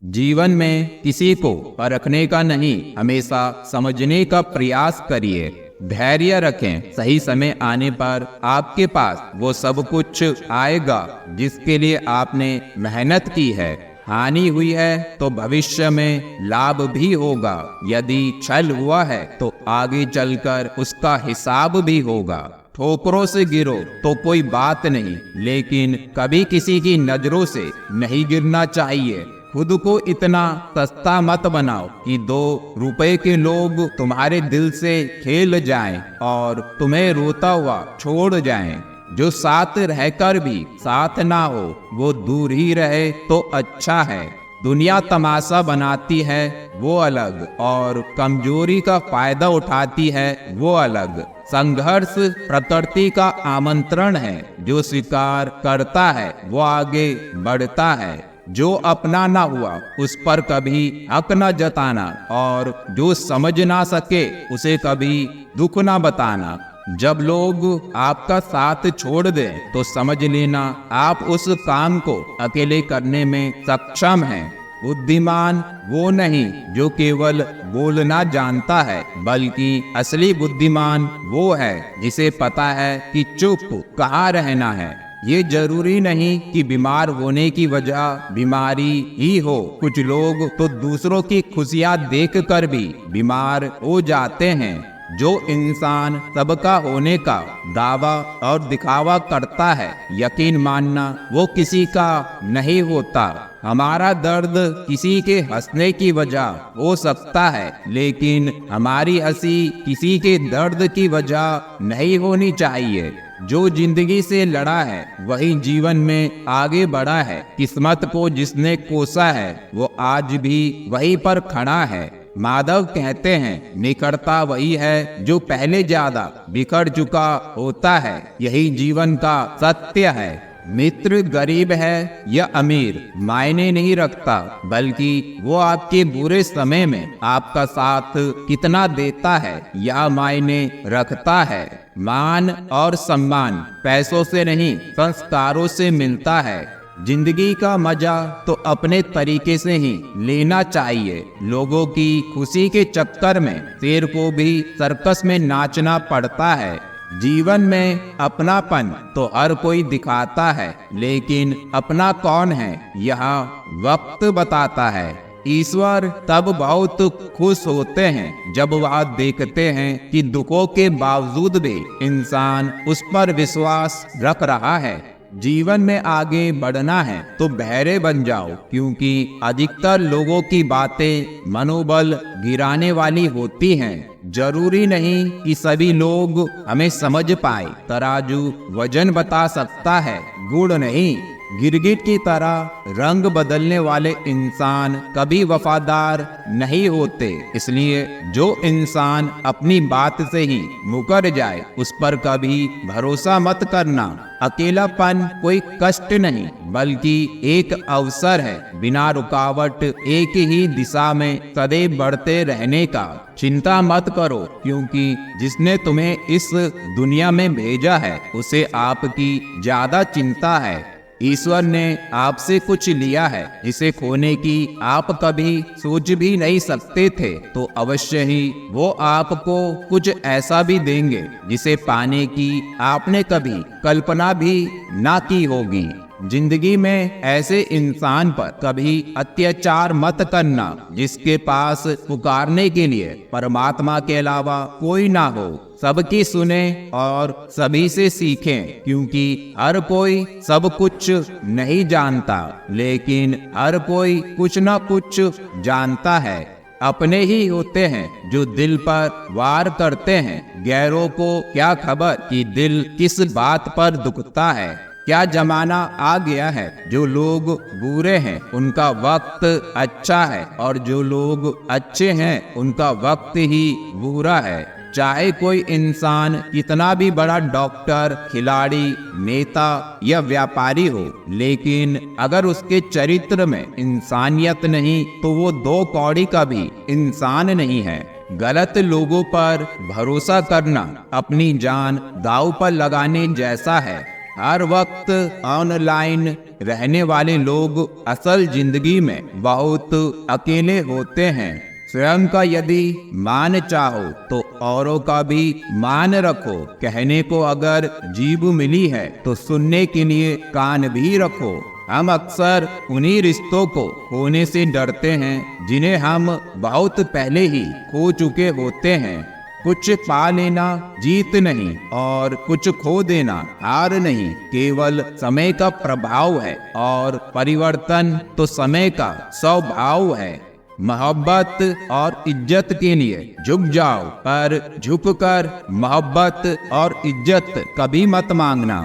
जीवन में किसी को परखने का नहीं, हमेशा समझने का प्रयास करिए। धैर्य रखें, सही समय आने पर आपके पास वो सब कुछ आएगा जिसके लिए आपने मेहनत की है। हानि हुई है तो भविष्य में लाभ भी होगा। यदि छल हुआ है तो आगे चलकर उसका हिसाब भी होगा। ठोकरों से गिरो तो कोई बात नहीं, लेकिन कभी किसी की नजरों से नहीं गिरना चाहिए। खुद को इतना सस्ता मत बनाओ कि 2 रुपए के लोग तुम्हारे दिल से खेल जाएं और तुम्हें रोता हुआ छोड़ जाएं। जो साथ रहकर भी साथ ना हो वो दूर ही रहे तो अच्छा है। दुनिया तमाशा बनाती है वो अलग, और कमजोरी का फायदा उठाती है वो अलग। संघर्ष प्रकृति का आमंत्रण है, जो स्वीकार करता है वो आगे बढ़ता है। जो अपना ना हुआ उस पर कभी हक न जताना, और जो समझ ना सके उसे कभी दुख ना बताना। जब लोग आपका साथ छोड़ दें तो समझ लेना आप उस काम को अकेले करने में सक्षम हैं। बुद्धिमान वो नहीं जो केवल बोलना जानता है, बल्कि असली बुद्धिमान वो है जिसे पता है कि चुप कहाँ रहना है। ये जरूरी नहीं कि बीमार होने की वजह बीमारी ही हो। कुछ लोग तो दूसरों की खुशियां देखकर भी बीमार हो जाते हैं। जो इंसान सबका होने का दावा और दिखावा करता है, यकीन मानना वो किसी का नहीं होता। हमारा दर्द किसी के हंसने की वजह हो सकता है, लेकिन हमारी हंसी किसी के दर्द की वजह नहीं होनी चाहिए। जो जिंदगी से लड़ा है वही जीवन में आगे बढ़ा है। किस्मत को जिसने कोसा है वो आज भी वहीं पर खड़ा है। माधव कहते हैं, निकटता वही है जो पहले ज्यादा बिखर चुका होता है। यही जीवन का सत्य है। मित्र गरीब है या अमीर मायने नहीं रखता, बल्कि वो आपके बुरे समय में आपका साथ कितना देता है यह मायने रखता है। मान और सम्मान पैसों से नहीं, संस्कारों से मिलता है। जिंदगी का मजा तो अपने तरीके से ही लेना चाहिए। लोगों की खुशी के चक्कर में शेर को भी सर्कस में नाचना पड़ता है। जीवन में अपनापन तो हर कोई दिखाता है, लेकिन अपना कौन है यह वक्त बताता है। ईश्वर तब बहुत खुश होते हैं जब वह देखते हैं कि दुखों के बावजूद भी इंसान उस पर विश्वास रख रहा है। जीवन में आगे बढ़ना है तो बहरे बन जाओ, क्योंकि अधिकतर लोगों की बातें मनोबल गिराने वाली होती हैं। जरूरी नहीं कि सभी लोग हमें समझ पाए। तराजू वजन बता सकता है, गुण नहीं। गिरगिट की तरह रंग बदलने वाले इंसान कभी वफादार नहीं होते। इसलिए जो इंसान अपनी बात से ही मुकर जाए उस पर कभी भरोसा मत करना। अकेलापन कोई कष्ट नहीं, बल्कि एक अवसर है। बिना रुकावट एक ही दिशा में सदैव बढ़ते रहने का। चिंता मत करो, क्योंकि जिसने तुम्हें इस दुनिया में भेजा है उसे आपकी ज्यादा चिंता है। ईश्वर ने आपसे कुछ लिया है जिसे खोने की आप कभी सोच भी नहीं सकते थे, तो अवश्य ही वो आपको कुछ ऐसा भी देंगे जिसे पाने की आपने कभी कल्पना भी ना की होगी। जिंदगी में ऐसे इंसान पर कभी अत्याचार मत करना जिसके पास पुकारने के लिए परमात्मा के अलावा कोई ना हो। सबकी सुने और सभी से सीखें, क्योंकि हर कोई सब कुछ नहीं जानता, लेकिन हर कोई कुछ ना कुछ जानता है। अपने ही होते हैं जो दिल पर वार करते हैं। गैरों को क्या खबर कि दिल किस बात पर दुखता है। क्या जमाना आ गया है जो लोग बुरे हैं उनका वक्त अच्छा है, और जो लोग अच्छे हैं उनका वक्त ही बुरा है। चाहे कोई इंसान कितना भी बड़ा डॉक्टर, खिलाड़ी, नेता या व्यापारी हो, लेकिन अगर उसके चरित्र में इंसानियत नहीं तो वो 2 कौड़ी का भी इंसान नहीं है। गलत लोगों पर भरोसा करना अपनी जान दांव पर लगाने जैसा है। हर वक्त ऑनलाइन रहने वाले लोग असल जिंदगी में बहुत अकेले होते हैं। स्वयं का यदि मान चाहो तो औरों का भी मान रखो। कहने को अगर जीभ मिली है तो सुनने के लिए कान भी रखो। हम अक्सर उन्हीं रिश्तों को खोने से डरते हैं जिन्हें हम बहुत पहले ही खो चुके होते हैं। कुछ पा लेना जीत नहीं और कुछ खो देना हार नहीं, केवल समय का प्रभाव है और परिवर्तन तो समय का स्वभाव है। मोहब्बत और इज्जत के लिए झुक जाओ, पर झुककर मोहब्बत और इज्जत कभी मत मांगना।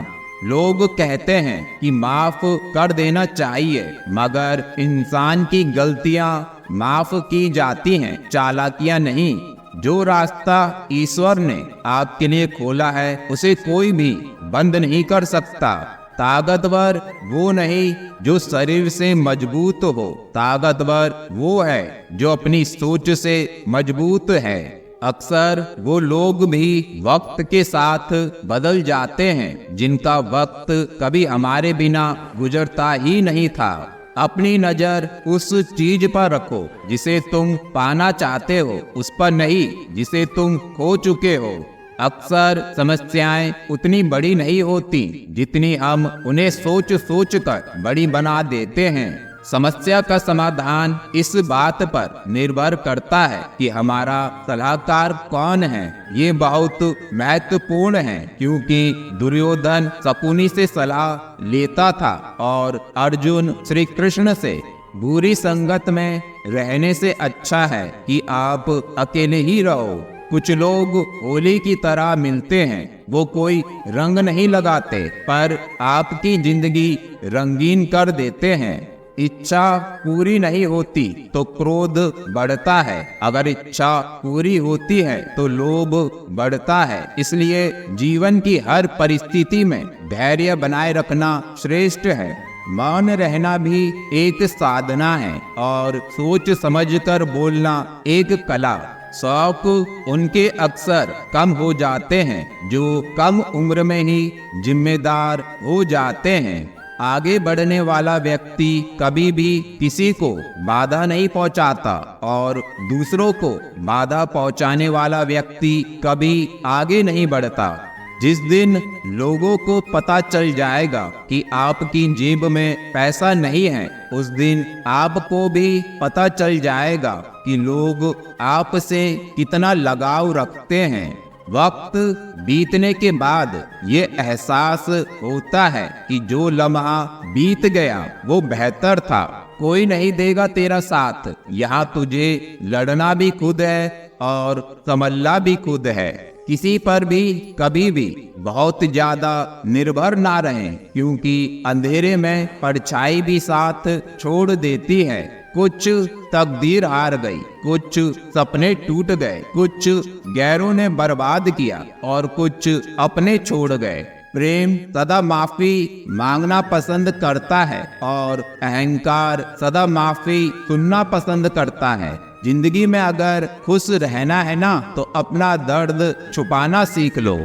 लोग कहते हैं कि माफ कर देना चाहिए, मगर इंसान की गलतियां माफ की जाती हैं, चालाकियां नहीं। जो रास्ता ईश्वर ने आपके लिए खोला है उसे कोई भी बंद नहीं कर सकता। ताकतवर वो नहीं जो शरीर से मजबूत हो, ताकतवर वो है जो अपनी सोच से मजबूत है। अक्सर वो लोग भी वक्त के साथ बदल जाते हैं जिनका वक्त कभी हमारे बिना गुजरता ही नहीं था। अपनी नजर उस चीज पर रखो जिसे तुम पाना चाहते हो, उस पर नहीं जिसे तुम खो चुके हो। अक्सर समस्याएं उतनी बड़ी नहीं होती जितनी हम उन्हें सोच सोच कर बड़ी बना देते हैं। समस्या का समाधान इस बात पर निर्भर करता है कि हमारा सलाहकार कौन है। ये बहुत महत्वपूर्ण है क्योंकि दुर्योधन शकुनी से सलाह लेता था और अर्जुन श्री कृष्ण से। बुरी संगत में रहने से अच्छा है कि आप अकेले ही रहो। कुछ लोग होली की तरह मिलते हैं, वो कोई रंग नहीं लगाते पर आपकी जिंदगी रंगीन कर देते हैं। इच्छा पूरी नहीं होती तो क्रोध बढ़ता है, अगर इच्छा पूरी होती है तो लोभ बढ़ता है। इसलिए जीवन की हर परिस्थिति में धैर्य बनाए रखना श्रेष्ठ है। मौन रहना भी एक साधना है और सोच समझकर बोलना एक कला। शौक उनके अक्सर कम हो जाते हैं जो कम उम्र में ही जिम्मेदार हो जाते हैं। आगे बढ़ने वाला व्यक्ति कभी भी किसी को बाधा नहीं पहुंचाता और दूसरों को बाधा पहुंचाने वाला व्यक्ति कभी आगे नहीं बढ़ता। जिस दिन लोगों को पता चल जाएगा कि आपकी जेब में पैसा नहीं है, उस दिन आपको भी पता चल जाएगा कि लोग आपसे कितना लगाव रखते हैं। वक्त बीतने के बाद ये एहसास होता है कि जो लम्हा बीत गया वो बेहतर था। कोई नहीं देगा तेरा साथ, यहाँ तुझे लड़ना भी खुद है और संभलना भी खुद है। किसी पर भी कभी भी बहुत ज्यादा निर्भर ना रहें, क्योंकि अंधेरे में परछाई भी साथ छोड़ देती है। कुछ तकदीर हार गई, कुछ सपने टूट गए, कुछ गैरों ने बर्बाद किया और कुछ अपने छोड़ गए। प्रेम सदा माफी मांगना पसंद करता है और अहंकार सदा माफी सुनना पसंद करता है। जिंदगी में अगर खुश रहना है ना तो अपना दर्द छुपाना सीख लो।